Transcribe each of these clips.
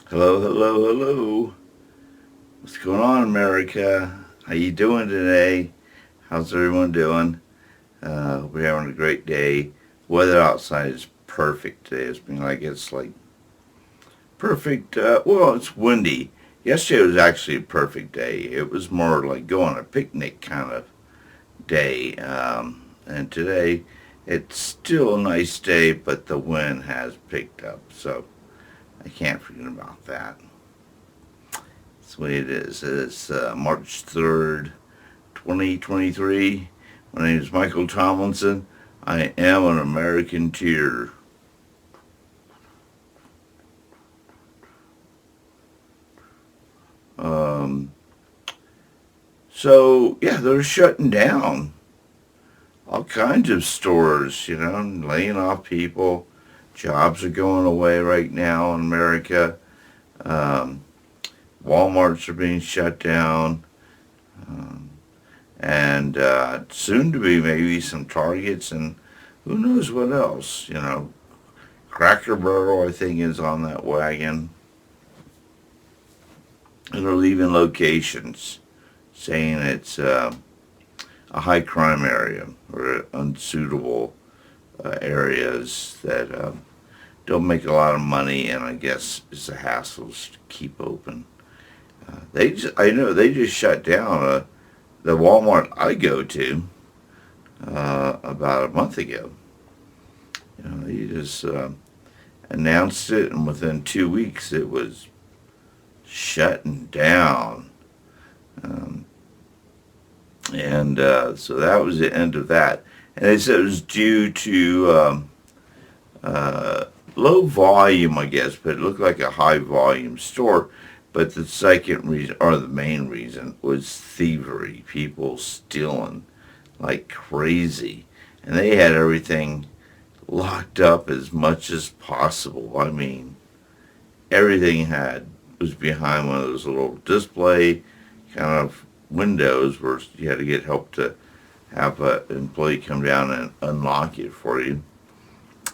Hello, hello, hello. What's going on, America? How you doing today? How's everyone doing? Hope you're having a great day. Weather outside is perfect today. It's like perfect. Well, it's windy. Yesterday was actually a perfect day. It was more like go on a picnic kind of day. And today, it's still a nice day, but the wind has picked up, so I can't forget about that. That's the way it is. It's March 3rd, 2023. My name is Michael Tomlinson. I am an American tear. Um, yeah, they're shutting down all kinds of stores, laying off people. Jobs are going away right now in America. Um, Walmarts are being shut down. Um, and soon to be maybe some Targets and who knows what else. Cracker Barrel, I think, is on that wagon. And they're leaving locations saying it's a high crime area or unsuitable areas that don't make a lot of money and I guess it's a hassle to keep open. I know they just shut down the Walmart I go to about a month ago. They just announced it, and within 2 weeks it was shutting down. Um, and so that was the end of that. And they said it was due to uh, low volume, I guess, but it looked like a high volume store. But the second reason, or the main reason, was thievery. People stealing like crazy. And they had everything locked up as much as possible. I mean, everything had was behind one of those little display kind of windows where you had to get help to have an employee come down and unlock it for you.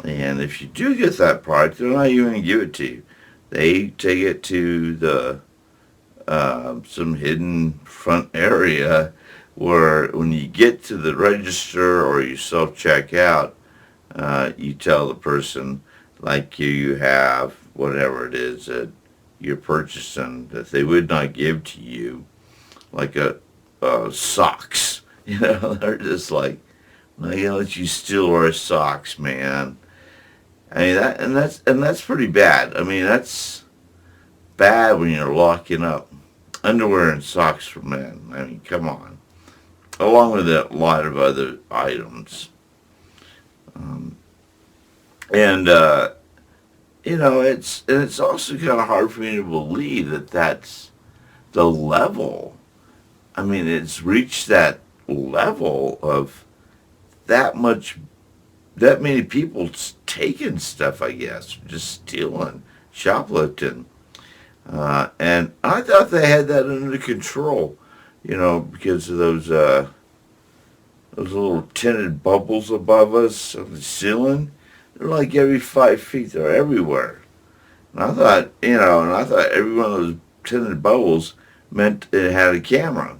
And if you do get that product, they're not even going to give it to you. They take it to the some hidden front area where when you get to the register or you self check out, you tell the person like you have whatever it is that you're purchasing that they would not give to you, like socks. They're just like, I'm not gonna let you steal our socks, man. I mean that's pretty bad. I mean that's bad when you're locking up underwear and socks for men. I mean, come on. Along with a lot of other items, um, and it's also kind of hard for me to believe that that's the level. I mean, it's reached that level of that much, that many people taking stuff. I guess just stealing, shoplifting. And I thought they had that under control, because of those little tinted bubbles above us on the ceiling. They're like every 5 feet. They're everywhere. And I thought every one of those tinted bubbles meant it had a camera,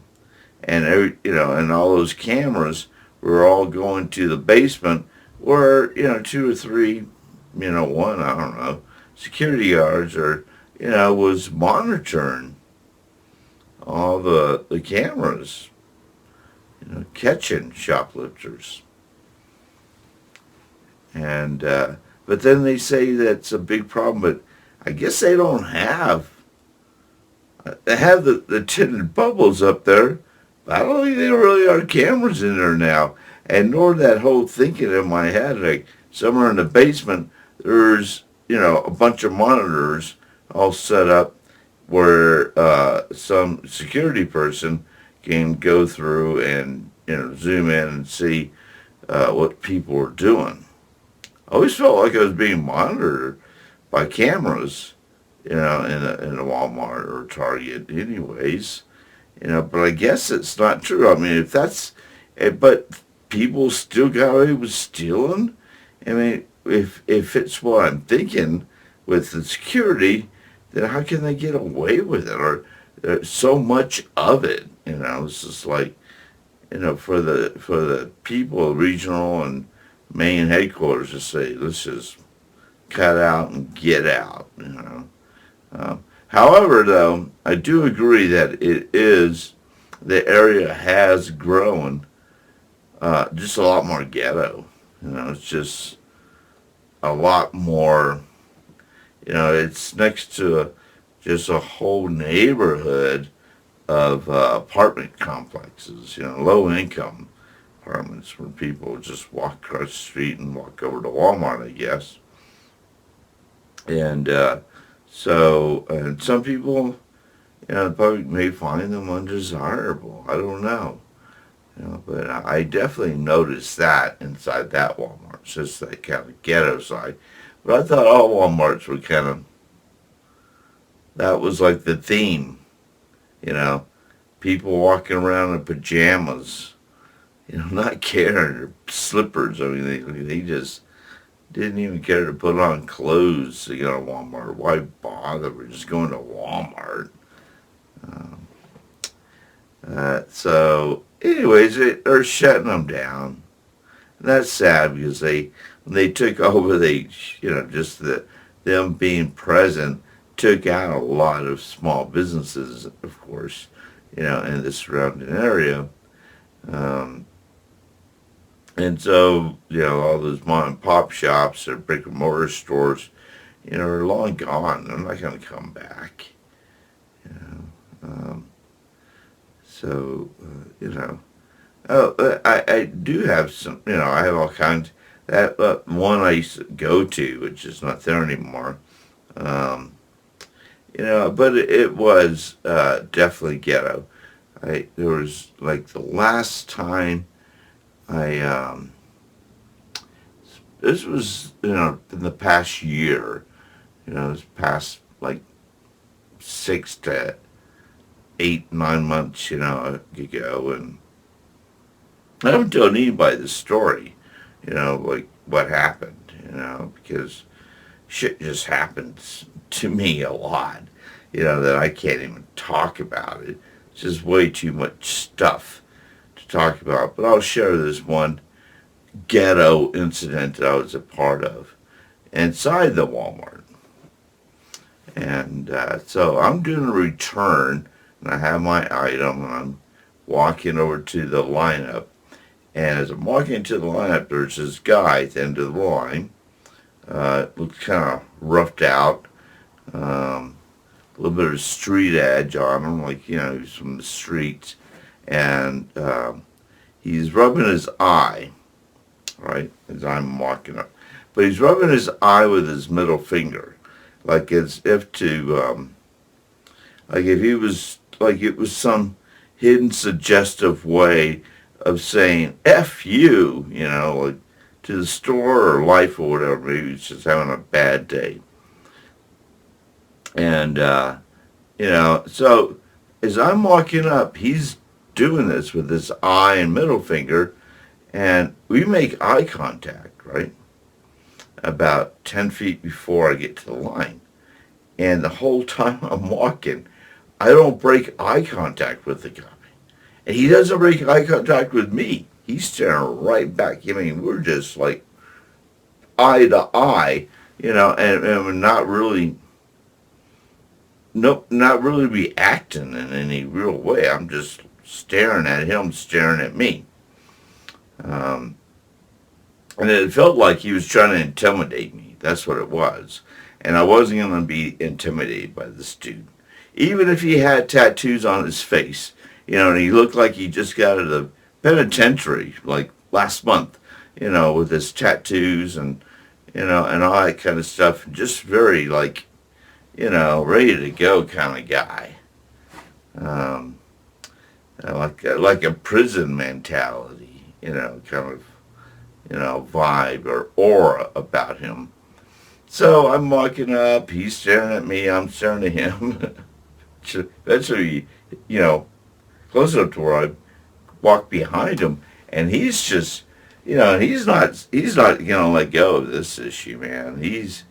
and and all those cameras were all going to the basement, where two or three, one I don't know, security guards or was monitoring all the cameras, catching shoplifters. And but then they say that's a big problem. But I guess they don't have. They have the tinted bubbles up there, but I don't think there really are cameras in there now. And nor that whole thinking in my head, like somewhere in the basement, there's a bunch of monitors all set up where some security person can go through and zoom in and see what people are doing. I always felt like I was being monitored by cameras, in a Walmart or Target, anyways. But I guess it's not true. I mean, if that's, but people still got away with stealing. I mean, if it's what I'm thinking with the security, then how can they get away with it? Or there's so much of it, it's just like, for the people, regional and main headquarters to say, let's just cut out and get out. However, though, I do agree that the area has grown just a lot more ghetto. It's just a lot more, it's next to just a whole neighborhood of apartment complexes, low income apartments where people just walk across the street and walk over to Walmart, I guess. And and some people, the public may find them undesirable. I don't know. But I definitely noticed that inside that Walmart. It's just that kind of ghetto side. But I thought all Walmarts were that was like the theme, you know. People walking around in pajamas, not caring, or slippers. I mean, they just didn't even care to put on clothes to go to Walmart. Why bother? We're just going to Walmart. Um, anyways, they're shutting them down. And that's sad because when they took over, just them being present took out a lot of small businesses, of course, in the surrounding area. Um, and so, all those mom and pop shops or brick and mortar stores, are long gone. They're not going to come back. You know. I do have some, I have all kinds. That one I used to go to, which is not there anymore. Um, but it was definitely ghetto. There was like the last time I this was in the past year, this past like 6 to 8, 9 months, ago, and I haven't told anybody the story, like what happened, because shit just happens to me a lot, that I can't even talk about it. It's just way too much stuff to talk about. But I'll share this one ghetto incident that I was a part of inside the Walmart. And so I'm doing a return, and I have my item, and I'm walking over to the lineup. And as I'm walking to the lineup, there's this guy at the end of the line. Looks kind of roughed out. A little bit of street edge on him, like, he's from the streets. And he's rubbing his eye, right, as I'm walking up. But he's rubbing his eye with his middle finger, like as if like if he was, like it was some hidden suggestive way of saying F you, like to the store or life or whatever. Maybe he's just having a bad day. And, so as I'm walking up, he's doing this with his eye and middle finger, and we make eye contact, right? About 10 feet before I get to the line. And the whole time I'm walking, I don't break eye contact with the guy. And he doesn't break eye contact with me. He's staring right back. I mean, we're just like eye to eye, and we're not really, nope, not really reacting in any real way. I'm just staring at him, staring at me. And it felt like he was trying to intimidate me. That's what it was. And I wasn't going to be intimidated by this dude. Even if he had tattoos on his face, and he looked like he just got out of the penitentiary, like last month, with his tattoos and, and all that kind of stuff. Just very, like, ready to go kind of guy. Like a prison mentality, kind of, vibe or aura about him. So I'm walking up, he's staring at me, I'm staring at him. Eventually, close enough to where I walk behind him, and he's just, he's not gonna let go of this issue, man. He's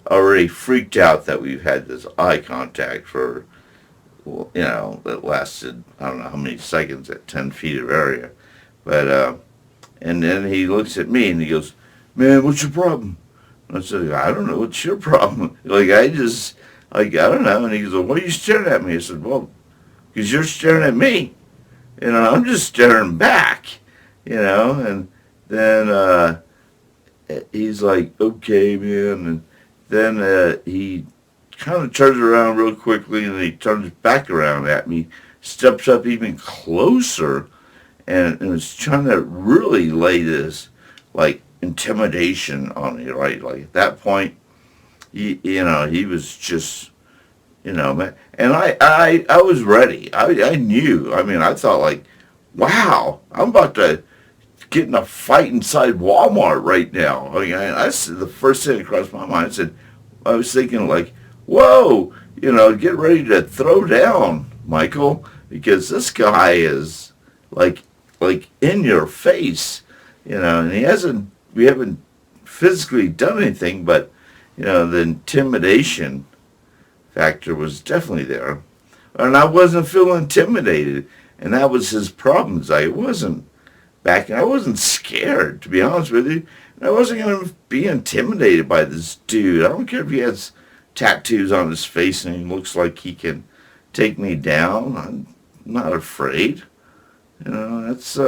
already freaked out that we've had this eye contact for, well, that lasted, I don't know how many seconds at 10 feet of area. But, and then he looks at me and he goes, "Man, what's your problem?" And I said, "I don't know, what's your problem?" I don't know. And he goes, "Well, why are you staring at me?" I said, "Well, because you're staring at me. I'm just staring back, And then he's like, "Okay, man." And then he kind of turns around real quickly, and he turns back around at me, steps up even closer, and was trying to really lay this, like, intimidation on me, right? Like, at that point, he was just, man. And I was ready. I knew. I mean, I thought, like, wow, I'm about to get in a fight inside Walmart right now. I mean, I said, the first thing that crossed my mind, I was thinking, like, whoa, get ready to throw down, Michael, because this guy is like in your face, and we haven't physically done anything, but, the intimidation factor was definitely there. And I wasn't feeling intimidated, and that was his problem. I wasn't backing. I wasn't scared, to be honest with you. And I wasn't going to be intimidated by this dude. I don't care if he has tattoos on his face and he looks like he can take me down. I'm not afraid. That's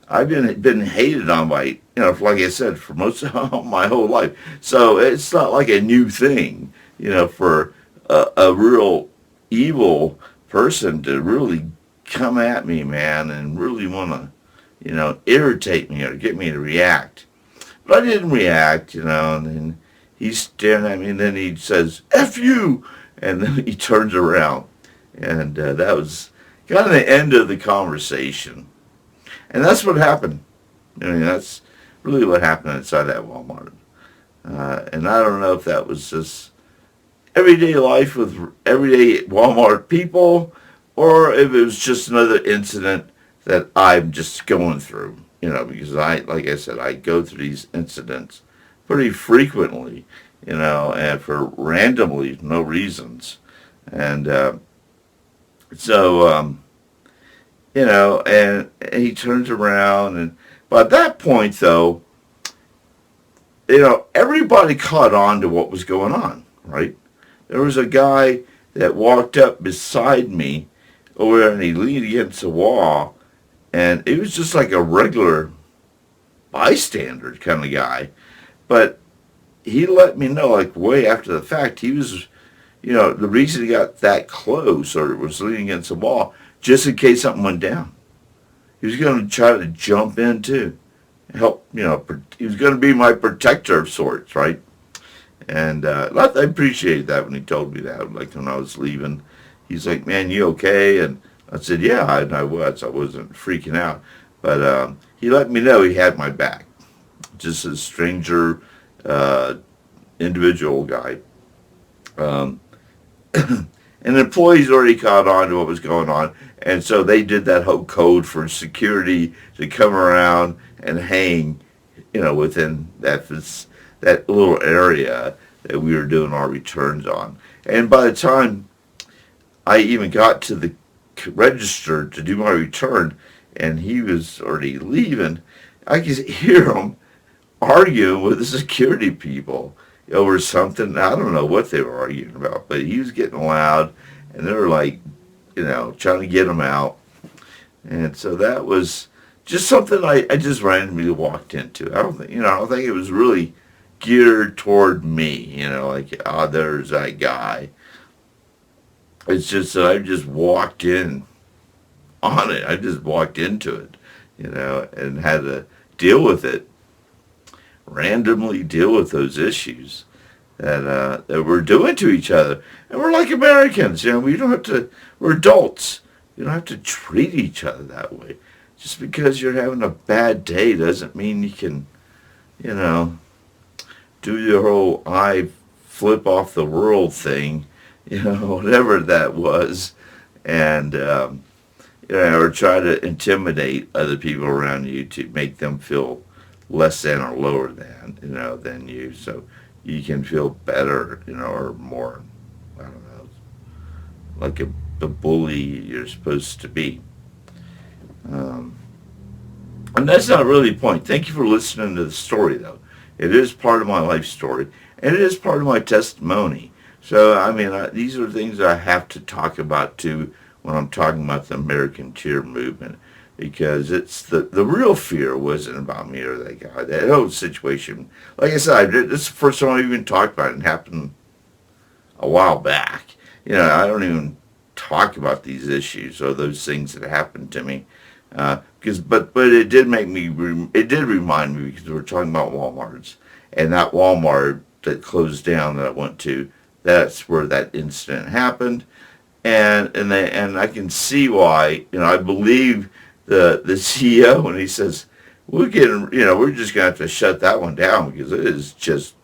I've been hated on by, like I said, for most of my whole life. So it's not like a new thing, for a real evil person to really come at me, man, and really want to, irritate me or get me to react. But I didn't react, and then he's staring at me, and then he says, "F you!" And then he turns around. And that was kind of the end of the conversation. And that's what happened. I mean, that's really what happened inside that Walmart. And I don't know if that was just everyday life with everyday Walmart people, or if it was just another incident that I'm just going through, because like I said, I go through these incidents pretty frequently, and for randomly no reasons. And so, and he turns around, and by that point, though, everybody caught on to what was going on, right? There was a guy that walked up beside me over there, and he leaned against the wall, and it was just like a regular bystander kind of guy. But he let me know, like, way after the fact, he was, the reason he got that close or was leaning against the wall, just in case something went down. He was going to try to jump in, too. Help, he was going to be my protector of sorts, right? And I appreciated that when he told me that, like when I was leaving. He's like, "Man, you okay?" And I said, "Yeah," and I was. I wasn't freaking out. But he let me know he had my back. Just a stranger, individual guy. Um, and the employees already caught on to what was going on. And so they did that whole code for security to come around and hang, within that little area that we were doing our returns on. And by the time I even got to the register to do my return, and he was already leaving, I could hear him arguing with the security people over something. I don't know what they were arguing about, but he was getting loud, and they were like, trying to get him out. And so that was just something I just randomly walked into. I don't think it was really geared toward me, like, oh, there's that guy. It's just that I just walked in on it. I just walked into it, and had to deal with it, randomly deal with those issues that we're doing to each other. And we're like Americans, we don't have to, we're adults. You don't have to treat each other that way. Just because you're having a bad day doesn't mean you can, do your whole I flip off the world thing, whatever that was, and, or try to intimidate other people around you to make them feel less than or lower than, than you. So you can feel better, or more, I don't know, like the bully you're supposed to be. Um, and that's not really the point. Thank you for listening to the story, though. It is part of my life story, and it is part of my testimony. So, I mean, these are things I have to talk about, too, when I'm talking about the American Cheer movement, because it's the real fear wasn't about me or that guy. That whole situation, like I said, this is the first time I even talked about it. It happened a while back. I don't even talk about these issues or those things that happened to me. But it did make me, it did remind me, because we were talking about Walmarts, and that Walmart that closed down that I went to, that's where that incident happened. And I can see why. I believe the CEO when he says we're just gonna have to shut that one down because it is just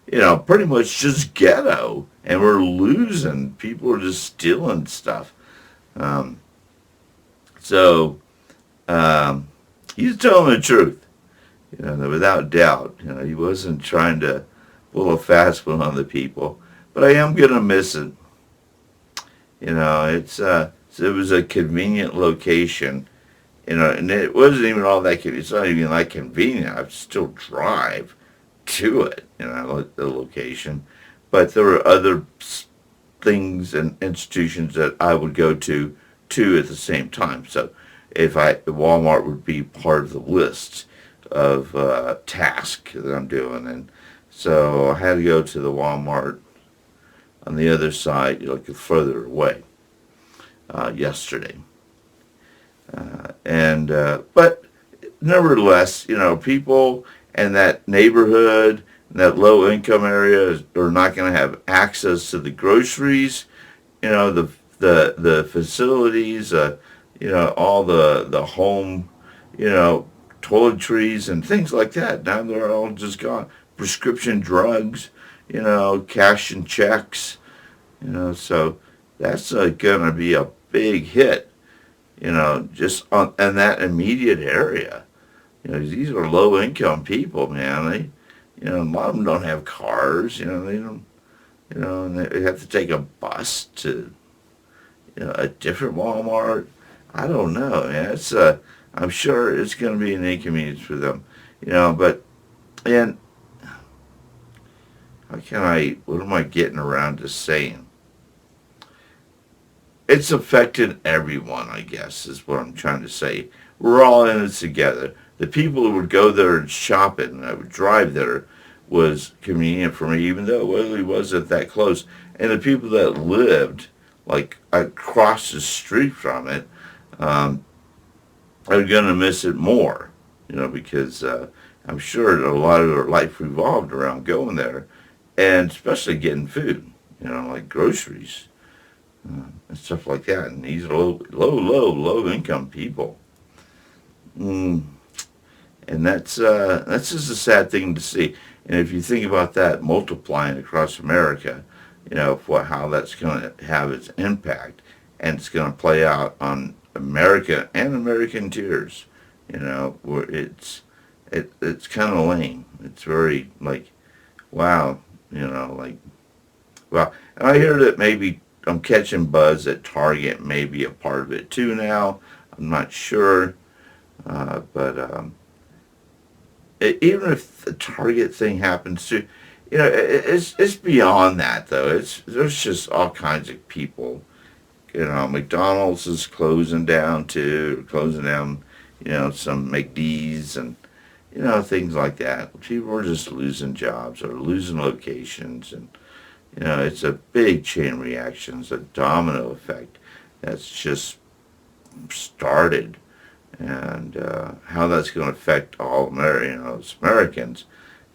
pretty much just ghetto, and we're losing. People are just stealing stuff. Um, so he's telling the truth, without doubt. He wasn't trying to pull a fast one on the people. But I am gonna miss it. It was a convenient location. And it wasn't even all that. It's not even that convenient. I still drive to it, the location. But there were other things and institutions that I would go to at the same time. So Walmart would be part of the list of tasks that I'm doing. And so I had to go to the Walmart on the other side, further away, yesterday. But nevertheless, people in that neighborhood, in that low income area, are not going to have access to the groceries, the facilities, all the home, toiletries and things like that. Now they're all just gone. Prescription drugs, cash and checks, so that's going to be a big hit, just in that immediate area. These are low income people, man. A lot of them don't have cars, they don't, and they have to take a bus to, a different Walmart. I don't know, man. I'm sure it's going to be an inconvenience for them, but, and what am I getting around to saying? It's affected everyone, I guess, is what I'm trying to say. We're all in it together. The people who would go there and shop it and I would drive there was convenient for me, even though it really wasn't that close. And the people that lived, like, across the street from it, are going to miss it more, because I'm sure a lot of their life revolved around going there, and especially getting food, like groceries and stuff like that. And these are low income people. Mm. And that's just a sad thing to see. And if you think about that multiplying across America, for how that's going to have its impact, and it's going to play out on America and American tiers, where it's kind of lame. It's very like, wow, well, and I hear that maybe I'm catching buzz that Target may be a part of it too now. I'm not sure, but even if the Target thing happens to, it's beyond that though. There's just all kinds of people. McDonald's is closing down too, closing down, some McD's and things like that. People are just losing jobs or losing locations, and it's a big chain reaction. It's a domino effect that's just started, and how that's going to affect all Americans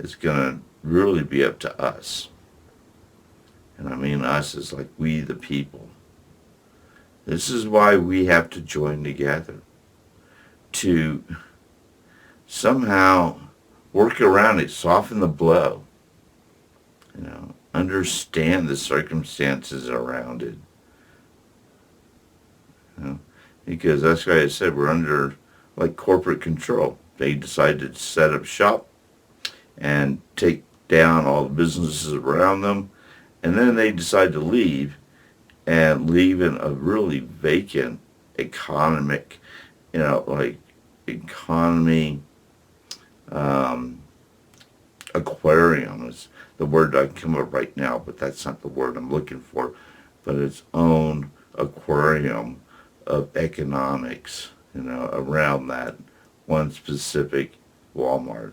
is going to really be up to us. And I mean us is like we the people. This is why we have to join together to somehow work around it, soften the blow, understand the circumstances around it. Because that's why I said we're under like corporate control. They decided to set up shop and take down all the businesses around them, and then they decide to leave and leave in a really vacant economic, like economy um, aquarium is the word I come up right now, but that's not the word I'm looking for. But its own aquarium of economics, around that one specific Walmart,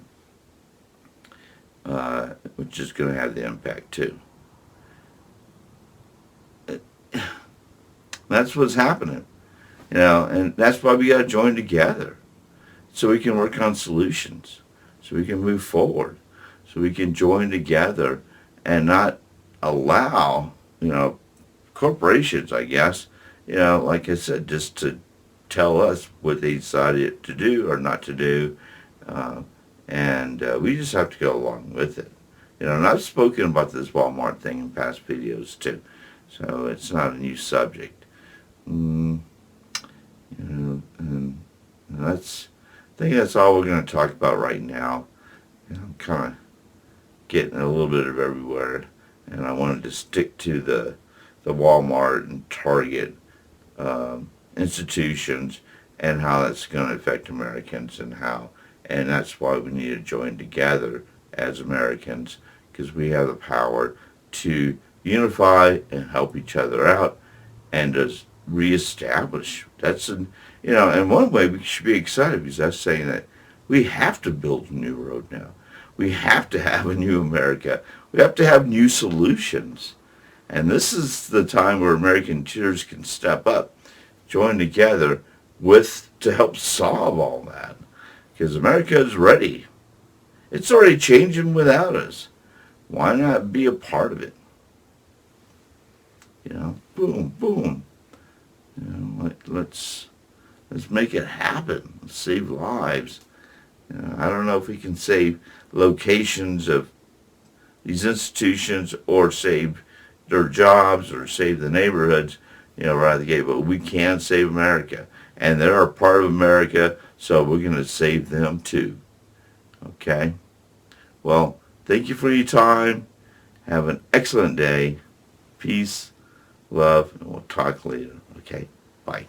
which is going to have the impact too. That's what's happening, and that's why we got to join together so we can work on solutions, so we can move forward, so we can join together and not allow, corporations, I guess, like I said, just to tell us what they decided to do or not to do, and we just have to go along with it. And I've spoken about this Walmart thing in past videos too, so it's not a new subject. And that's, I think that's all we're going to talk about right now. I'm kind of getting a little bit of everywhere, and I wanted to stick to the Walmart and Target institutions and how that's going to affect Americans and that's why we need to join together as Americans, because we have the power to unify and help each other out and just reestablish. And one way we should be excited because that's saying that we have to build a new road now. We have to have a new America. We have to have new solutions. And this is the time where American leaders can step up, join together to help solve all that. Because America is ready. It's already changing without us. Why not be a part of it? Boom, boom. Let's make it happen. Let's save lives. I don't know if we can save locations of these institutions or save their jobs or save the neighborhoods, right out of the gate, but we can save America. And they're a part of America, so we're going to save them too. Okay? Well, thank you for your time. Have an excellent day. Peace, love, and we'll talk later. Okay? Bye.